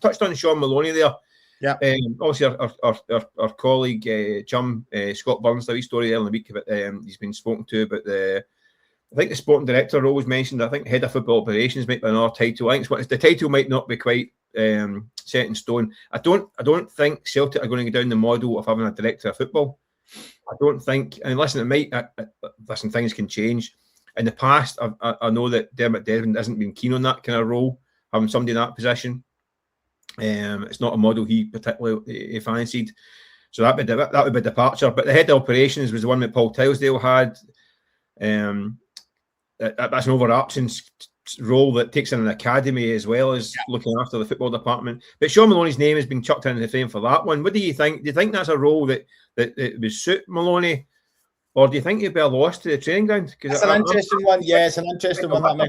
touched on Shaun Maloney there. Yeah. Obviously, our colleague, chum, Scott Burns, the wee story there in the week about he's been spoken to about I think the sporting director role was mentioned. I think head of football operations might be another title. I think the title might not be quite set in stone. I don't think Celtic are going to go down the model of having a director of football. I don't think. And listen, listen, things can change. In the past, I know that Dermot Desmond hasn't been keen on that kind of role, having somebody in that position. It's not a model he particularly fancied. So that would be departure. But the head of operations was the one that Paul Tilesdale had. That's an overarching role that takes in an academy as well as looking after the football department. But Shaun Maloney's name has been chucked in the frame for that one. What do you think? Do you think that's a role that would suit Maloney, or do you think he'd be a loss to the training ground? It's an interesting one. Yeah, it's an interesting one.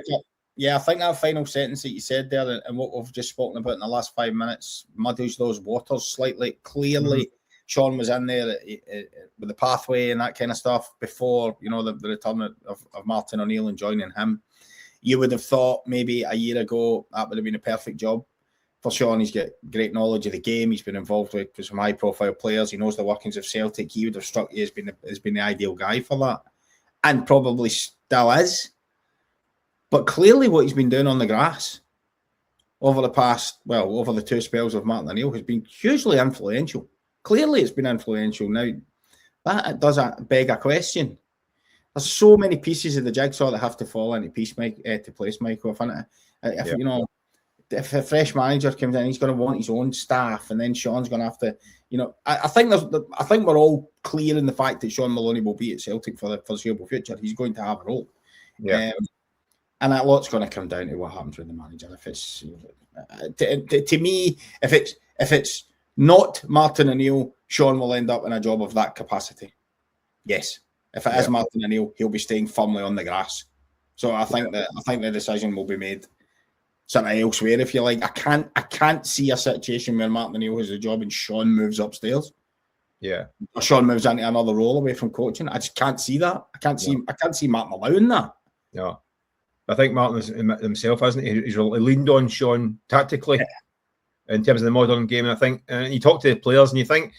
Yeah, I think that final sentence that you said there and what we've just spoken about in the last 5 minutes muddies those waters slightly. Clearly, Shaun was in there with the pathway and that kind of stuff before, the return of Martin O'Neill and joining him. You would have thought maybe a year ago that would have been a perfect job for Shaun. He's got great knowledge of the game. He's been involved with some high-profile players. He knows the workings of Celtic. He would have struck you as being the ideal guy for that, and probably still is. But clearly, what he's been doing on the grass over the two spells of Martin O'Neill has been hugely influential. Clearly, it's been influential. Now, that does beg a question. There's so many pieces of the jigsaw that have to fall into place, Michael. If a fresh manager comes in, he's going to want his own staff, and then Shaun's going to have to, I think we're all clear in the fact that Shaun Maloney will be at Celtic for the foreseeable future. He's going to have a role, and that lot's going to come down to what happens with the manager. If it's to me, if it's not Martin O'Neill, Shaun will end up in a job of that capacity. Yes. If it is Martin O'Neill, he'll be staying firmly on the grass. So I think the decision will be made something elsewhere, if you like. I can't see a situation where Martin O'Neill has a job and Shaun moves upstairs. Yeah. Or Shaun moves into another role away from coaching. I just can't see that. I can't see Martin allowing that. Yeah. I think Martin himself, hasn't he? He's leaned on Shaun tactically in terms of the modern game. And I think you talk to the players and you think,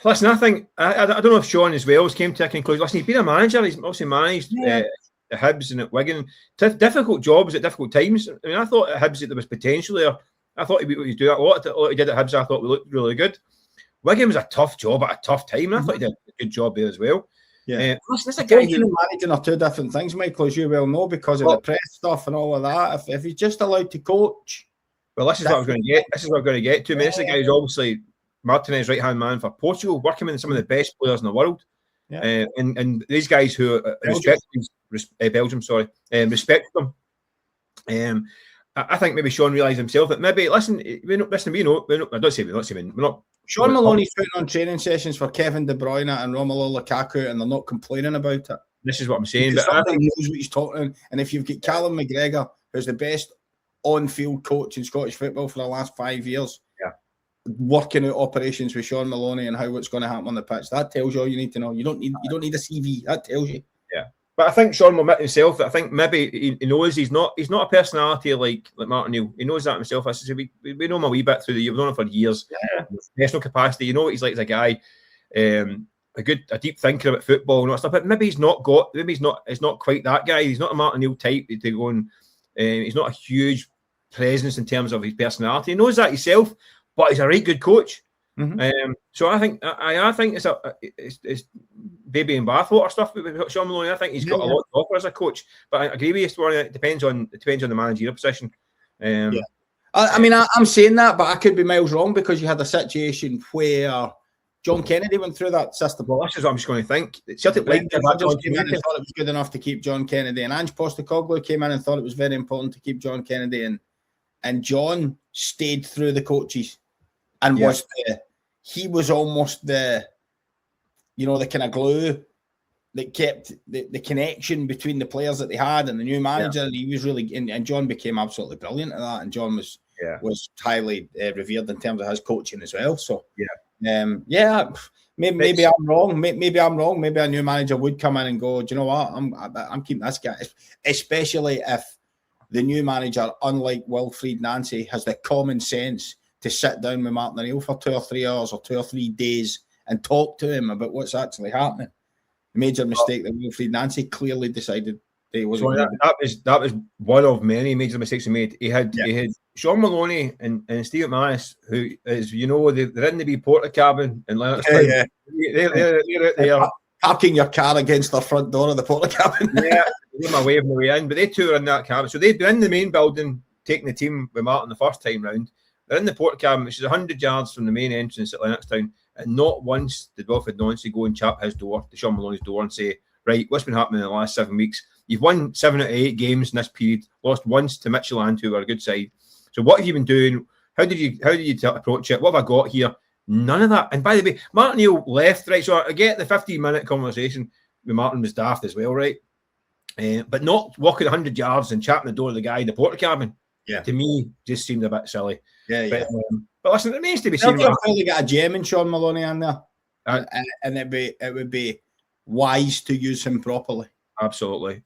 listen, I don't know if Shaun as well came to a conclusion. Listen, he's been a manager. He's obviously managed the Hibs and at Wigan. Difficult jobs at difficult times. I mean, I thought at Hibs there was potential there. I thought he was doing a lot. What he did at Hibs, I thought looked really good. Wigan was a tough job at a tough time, and I thought he did a good job there as well. Yeah, this a guy who managing are two different things, Michael, as you well know, because of the press stuff and all of that. If he's just allowed to coach, well, this is what I was going to get. This is what I'm going to get to. I mean, this is a guy who's obviously Martinez's right-hand man for Portugal, working with some of the best players in the world. Yeah. And these guys who respect them. I think maybe Shaun realised himself that maybe, we know, I don't say we're not. Shaun Maloney's putting on training sessions for Kevin De Bruyne and Romelu Lukaku, and they're not complaining about it. This is what I'm saying. But I think he knows what he's talking. And if you've got Callum McGregor, who's the best on-field coach in Scottish football for the last 5 years, working out operations with Shaun Maloney and how what's going to happen on the pitch, that tells you all you need to know. You don't need a CV. That tells you. Yeah, but I think Shaun will admit himself that I think maybe he knows he's not a personality like Martin O'Neill. He knows that himself. I said we know him a wee bit through the year. We've known him for years. Personal capacity. You know what he's like as a guy. A deep thinker about football and all that stuff. But maybe he's not quite that guy. He's not a Martin O'Neill type to go and he's not a huge presence in terms of his personality. He knows that himself. But he's a right good coach, so I think it's baby and bathwater stuff with Shaun Maloney. I think he's got a lot to offer as a coach. But I agree with you, Swan. It depends on the managerial position. I mean, I'm saying that, but I could be miles wrong because you had a situation where John Kennedy went through that system. Well, that's just what I'm just going to think. Celtic came in and thought it was good enough to keep John Kennedy, and Ange Postecoglou came in and thought it was very important to keep John Kennedy, and John stayed through the coaches. And he was almost the kind of glue that kept the connection between the players that they had and the new manager. And he was really, and John became absolutely brilliant at that. And John was highly revered in terms of his coaching as well. So maybe I'm wrong. Maybe I'm wrong. Maybe a new manager would come in and go, do you know what? I'm keeping this guy, especially if the new manager, unlike Wilfried Nancy, has the common sense to sit down with Martin O'Neill for 2 or 3 hours or 2 or 3 days and talk to him about what's actually happening. The major mistake that Wilfried Nancy clearly decided that he wasn't. That was one of many major mistakes he made. He had Shaun Maloney and Steve McManus, who, as you know, they're in the wee porta cabin in Leonardstown. They're out there. Parking your car against the front door of the porta cabin. Yeah, my way on the way in, but they two are in that cabin. So they've been in the main building taking the team with Martin the first time round. They're in the porta cabin, which is 100 yards from the main entrance at Leonardstown, and not once did Wilfried Nancy go and chap his door, to Shaun Maloney's door, and say, right, what's been happening in the last 7 weeks? You've won 7 out of 8 games in this period, lost once to Midtjylland, who are a good side. So what have you been doing? How did you approach it? What have I got here? None of that. And by the way, Martin O'Neill left, right? So I get the 15-minute conversation with Martin was daft as well, right? But not walking 100 yards and chatting the door of the guy in the porta cabin. Yeah, to me, just seemed a bit silly. Yeah. But listen, it remains to be seen. I've really got a gem in Shaun Maloney in there, and it would be wise to use him properly. Absolutely.